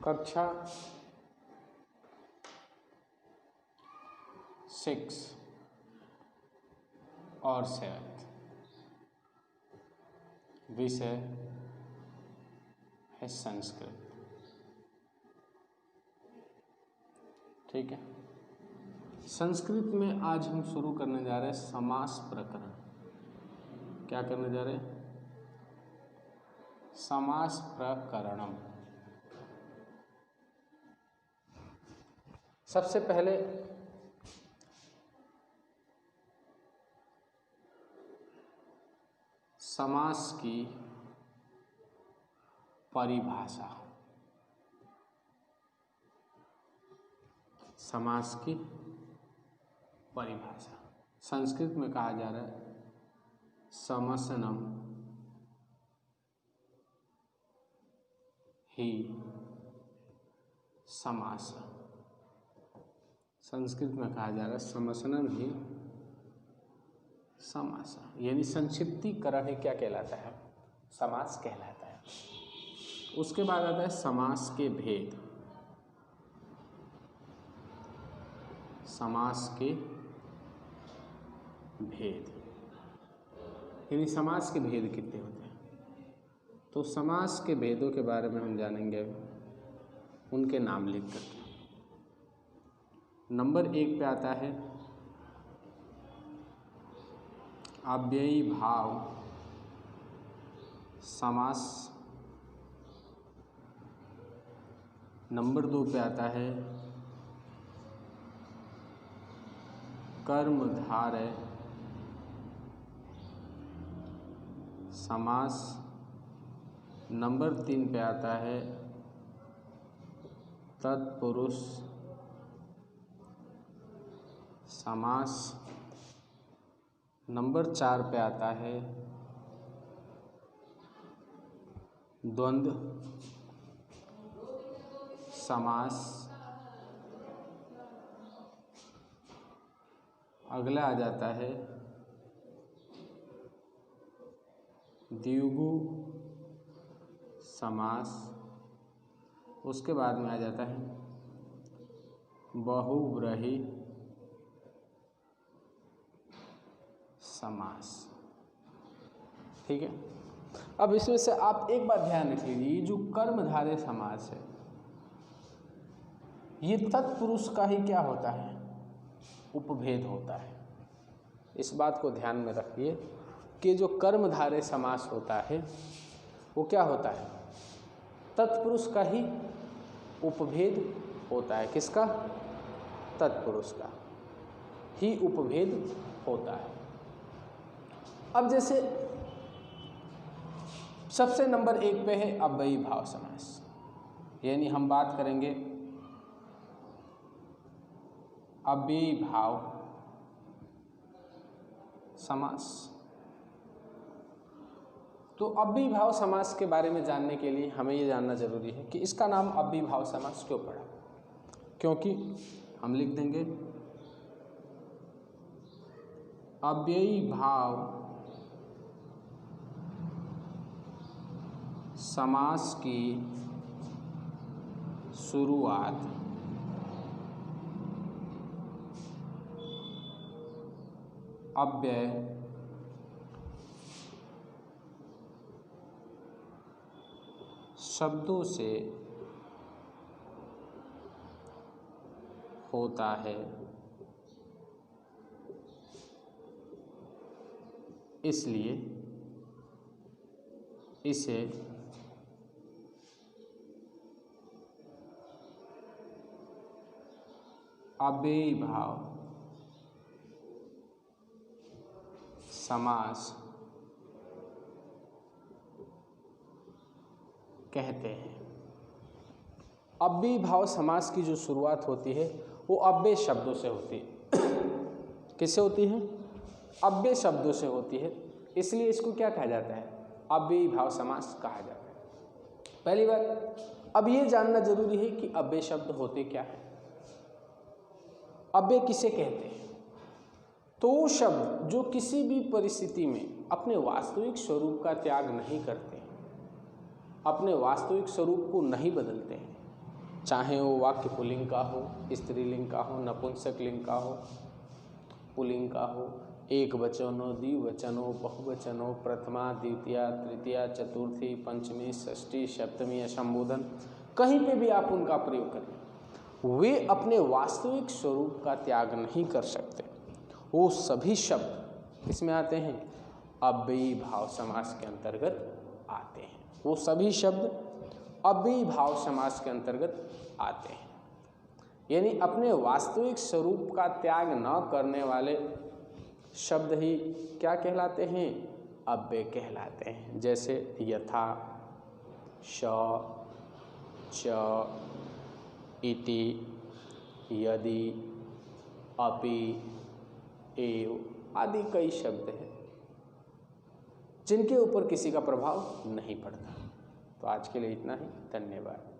कक्षा 6 और 7 विषय है संस्कृत। ठीक है, संस्कृत में आज हम शुरू करने जा रहे हैं समास प्रकरण। क्या करने जा रहे हैं? समास प्रकरणम। सबसे पहले समास की परिभाषा। समास की परिभाषा संस्कृत में कहा जा रहा है समसनम ही समास। संस्कृत में कहा जा रहा है समसनम ही समास, यानी संक्षिप्तीकरण ही क्या कहलाता है? समास कहलाता है। उसके बाद आता है समास के भेद। समास के भेद यानी समास के भेद कितने होते हैं? तो समास के भेदों के बारे में हम जानेंगे, उनके नाम लिख करके। नंबर 1 पे आता है अव्ययी भाव समास। नंबर 2 पे आता है कर्मधारय समास। नंबर 3 पे आता है तत्पुरुष समास। नंबर 4 पे आता है द्वंद्व समास। अगला आ जाता है द्विगु समास। उसके बाद में आ जाता है बहुव्रीहि समास। ठीक है, अब इसमें से आप एक बात ध्यान रख लीजिए, ये जो कर्मधारय समास है ये तत्पुरुष का ही क्या होता है? उपभेद होता है। इस बात को ध्यान में रखिए कि जो कर्मधारय समास होता है वो क्या होता है? तत्पुरुष का ही उपभेद होता है। किसका? तत्पुरुष का ही उपभेद होता है। अब जैसे सबसे नंबर 1 पे है अव्ययी भाव समास, यानी हम बात करेंगे अव्ययी भाव समास। तो अव्ययी भाव समास के बारे में जानने के लिए हमें ये जानना जरूरी है कि इसका नाम अव्ययी भाव समास क्यों पड़ा। क्योंकि हम लिख देंगे अव्ययी भाव समास की शुरुआत अव्यय शब्दों से होता है, इसलिए इसे अव्ययी भाव समास कहते हैं। अव्ययी भाव समास की जो शुरुआत होती है वो अव्यय शब्दों से होती है। किससे होती है? अव्यय शब्दों से होती है, इसलिए इसको क्या कहा जाता है? अव्ययी भाव समास कहा जाता है। पहली बात, अब ये जानना जरूरी है कि अव्यय शब्द होते क्या है। अव्यय किसे कहते हैं? तो वो शब्द जो किसी भी परिस्थिति में अपने वास्तविक स्वरूप का त्याग नहीं करते, अपने वास्तविक स्वरूप को नहीं बदलते हैं, चाहे वो वाक्य पुल्लिंग का हो, स्त्रीलिंग का हो, नपुंसकलिंग का हो, पुल्लिंग का हो, एक वचनो, द्विवचनो, बहुवचनो, प्रथमा, द्वितीया, तृतीया, चतुर्थी, पंचमी, षष्ठी, सप्तमी या संबोधन, कहीं पे भी आप उनका प्रयोग करें, वे अपने वास्तविक स्वरूप का त्याग नहीं कर सकते। वो सभी शब्द इसमें आते हैं, अव्ययी भाव समास के अंतर्गत आते हैं। वो सभी शब्द अव्ययी भाव समास के अंतर्गत आते हैं, यानी अपने वास्तविक स्वरूप का त्याग न करने वाले शब्द ही क्या कहलाते हैं? अव्यय कहलाते हैं। जैसे यथा, श, च, इति, यदि, अपि, एव आदि कई शब्द हैं जिनके ऊपर किसी का प्रभाव नहीं पड़ता। तो आज के लिए इतना ही, धन्यवाद।